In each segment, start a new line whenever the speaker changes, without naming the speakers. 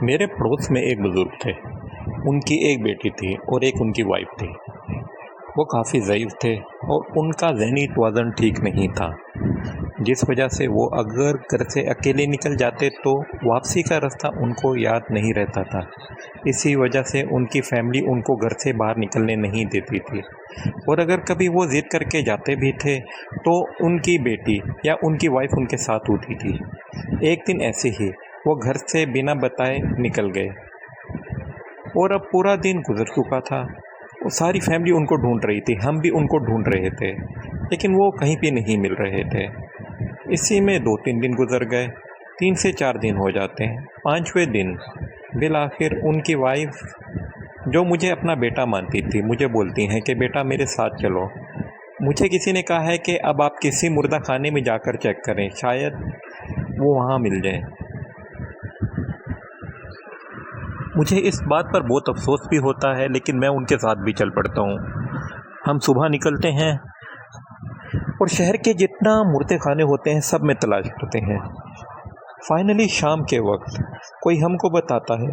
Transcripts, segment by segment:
मेरे पड़ोस में एक बुज़ुर्ग थे। उनकी एक बेटी थी और एक उनकी वाइफ़ थी। वो काफ़ी ज़ईफ़ थे और उनका ज़हनी तवाज़ुन ठीक नहीं था, जिस वजह से वो अगर घर से अकेले निकल जाते तो वापसी का रास्ता उनको याद नहीं रहता था। इसी वजह से उनकी फ़ैमिली उनको घर से बाहर निकलने नहीं देती थी और अगर कभी वो ज़िद करके जाते भी थे तो उनकी बेटी या उनकी वाइफ़ उनके साथ होती थी। एक दिन ऐसे ही वो घर से बिना बताए निकल गए और अब पूरा दिन गुजर चुका था। वो सारी फैमिली उनको ढूंढ रही थी, हम भी उनको ढूंढ रहे थे, लेकिन वो कहीं भी नहीं मिल रहे थे। इसी में 2-3 दिन गुजर गए, 3 से 4 दिन हो जाते हैं। 5वें दिन बिल आखिर उनकी वाइफ, जो मुझे अपना बेटा मानती थी, मुझे बोलती हैं कि बेटा मेरे साथ चलो। मुझे किसी ने कहा है कि अब आप किसी मुर्दा खाने में जाकर चेक करें, शायद वो वहाँ मिल जाए। मुझे इस बात पर बहुत अफसोस भी होता है, लेकिन मैं उनके साथ भी चल पड़ता हूँ। हम सुबह निकलते हैं और शहर के जितना मुर्दे खाने होते हैं सब में तलाश करते हैं। फाइनली शाम के वक्त कोई हमको बताता है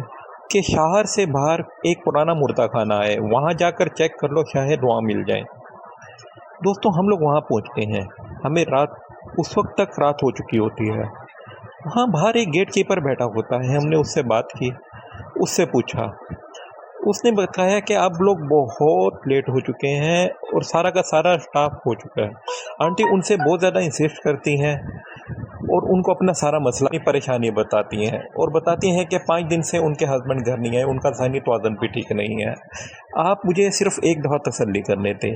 कि शहर से बाहर एक पुराना मुर्दा खाना है, वहाँ जाकर चेक कर लो, शायद वहाँ मिल जाए। दोस्तों, हम लोग वहाँ पहुँचते हैं। हमें उस वक्त तक रात हो चुकी होती है। वहाँ बाहर एक गेट कीपर बैठा होता है। हमने उससे बात की, उससे पूछा। उसने बताया कि आप लोग बहुत लेट हो चुके हैं और सारा का सारा स्टाफ हो चुका है। आंटी उनसे बहुत ज़्यादा इंसिस्ट करती हैं और उनको अपना सारा मसला की परेशानी बताती हैं और बताती हैं कि 5 दिन से उनके हस्बैंड घर नहीं आए, उनका ज़हनी तवाज़ुन भी ठीक नहीं है। आप मुझे सिर्फ एक दफ़ा तसल्ली करने दें।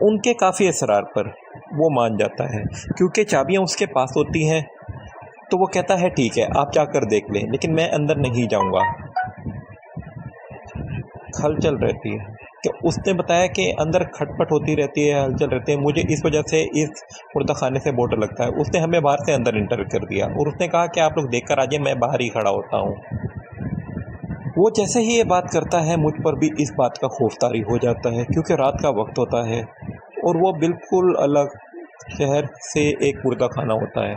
उनके काफ़ी इसरार पर वो मान जाता है, क्योंकि चाबियाँ उसके पास होती हैं। तो वो कहता है ठीक है, आप जाकर देख लें, लेकिन मैं अंदर नहीं जाऊंगा। हलचल रहती है कि उसने बताया कि अंदर खटपट होती रहती है, हलचल रहती है, मुझे इस वजह से इस मुर्दा खाने से बहुत डर लगता है। उसने हमें बाहर से अंदर इंटर कर दिया और उसने कहा कि आप लोग देख कर आ जाए, मैं बाहर ही खड़ा होता हूँ। वो जैसे ही ये बात करता है, मुझ पर भी इस बात का खौफ तारी हो जाता है, क्योंकि रात का वक्त होता है और वो बिल्कुल अलग शहर से एक मुर्दा खाना होता है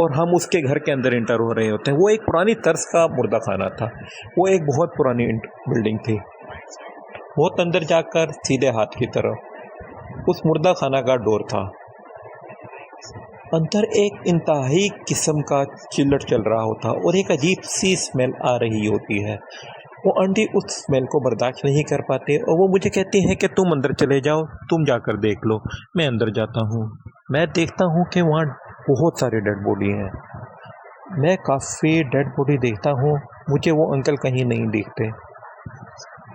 और हम उसके घर के अंदर इंटर हो रहे होते हैं। वो एक पुरानी तर्ज का मुर्दा खाना था। वो एक बहुत पुरानी बिल्डिंग थी। बहुत अंदर जाकर सीधे हाथ की तरफ उस मुर्दा खाना का डोर था। अंदर एक इंतहाई किस्म का चिल्लट चल रहा होता और एक अजीब सी स्मेल आ रही होती है। वो आंटी उस स्मेल को बर्दाश्त नहीं कर पाते और वो मुझे कहती हैं कि तुम अंदर चले जाओ, तुम जाकर देख लो। मैं अंदर जाता हूँ। मैं देखता हूँ कि वहाँ बहुत सारे डेड बॉडी हैं। मैं काफ़ी डेड बॉडी देखता हूँ, मुझे वो अंकल कहीं नहीं दिखते।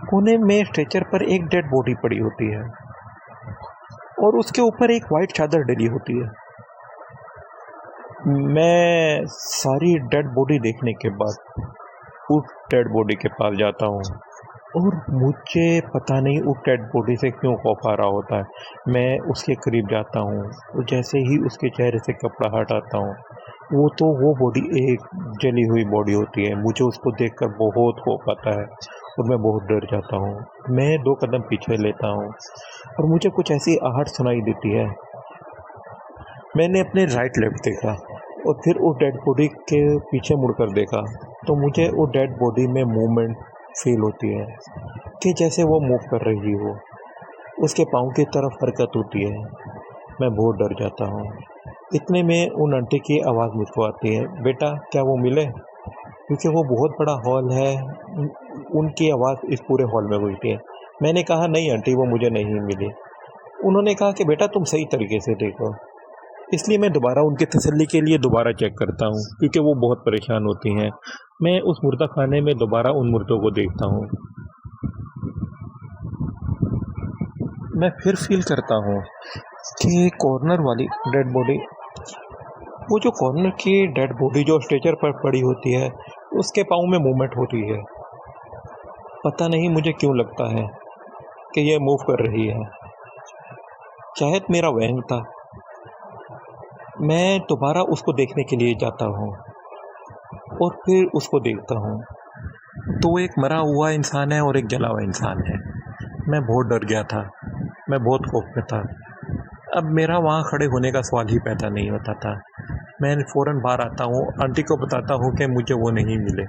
कोने में स्ट्रेचर पर एक डेड बॉडी पड़ी होती है और उसके ऊपर एक वाइट चादर डली होती है। मैं सारी डेड बॉडी देखने के बाद उस डेड बॉडी के पास जाता हूँ और मुझे पता नहीं उस डेड बॉडी से क्यों खौफ आ रहा होता है। मैं उसके करीब जाता हूँ और जैसे ही उसके चेहरे से कपड़ा हटाता हूँ, वो बॉडी एक जली हुई बॉडी होती है। मुझे उसको देखकर बहुत खौफ आता है और मैं बहुत डर जाता हूँ। मैं 2 कदम पीछे लेता हूँ और मुझे कुछ ऐसी आहट सुनाई देती है। मैंने अपने राइट लेफ्ट देखा और फिर उस डेड बॉडी के पीछे मुड़कर देखा तो मुझे उस डेड बॉडी में मूवमेंट फील होती है कि जैसे वो मूव कर रही हो, उसके पाँव की तरफ हरकत होती है। मैं बहुत डर जाता हूँ। इतने में उन आंटी की आवाज़ मुझको आती है, बेटा क्या वो मिले? क्योंकि वो बहुत बड़ा हॉल है, उनकी आवाज़ इस पूरे हॉल में गूंजती है। मैंने कहा नहीं आंटी, वो मुझे नहीं मिली। उन्होंने कहा कि बेटा तुम सही तरीके से देखो। इसलिए मैं दोबारा उनकी तसल्ली के लिए दोबारा चेक करता हूँ, क्योंकि वो बहुत परेशान होती हैं। मैं उस मुर्दा खाने में दोबारा उन मुर्दों को देखता हूँ। मैं फिर फील करता हूँ कि कॉर्नर वाली डेड बॉडी, वो जो कॉर्नर की डेड बॉडी जो स्ट्रेचर पर पड़ी होती है, उसके पाँव में मूवमेंट होती है। पता नहीं मुझे क्यों लगता है कि ये मूव कर रही है। शायद मेरा वहम था। मैं दोबारा उसको देखने के लिए जाता हूँ और फिर उसको देखता हूँ तो वो एक मरा हुआ इंसान है और एक जला हुआ इंसान है। मैं बहुत डर गया था, मैं बहुत खौफ में था। अब मेरा वहाँ खड़े होने का सवाल ही पैदा नहीं होता था। मैं फ़ौरन बाहर आता हूँ, आंटी को बताता हूँ कि मुझे वो नहीं मिले।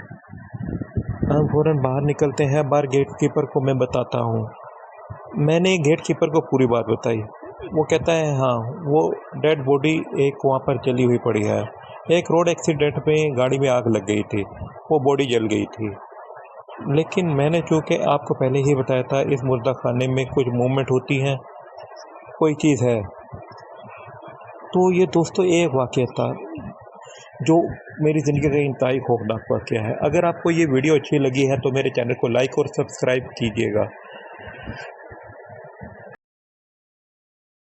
हम फ़ौरन बाहर निकलते हैं। बाहर गेट कीपर को मैं बताता हूँ। मैंने गेट कीपर को पूरी बात बताई। वो कहता है हाँ, वो डेड बॉडी एक वहाँ पर जली हुई पड़ी है। एक रोड एक्सीडेंट में गाड़ी में आग लग गई थी, वो बॉडी जल गई थी। लेकिन मैंने चूँकि आपको पहले ही बताया था, इस मुर्दा खाने में कुछ मूवमेंट होती है, कोई चीज़ है। तो ये दोस्तों एक वाक़या था जो मेरी ज़िंदगी का इंतहाई खौफनाक वाक़या है। अगर आपको ये वीडियो अच्छी लगी है तो मेरे चैनल को लाइक और सब्सक्राइब कीजिएगा।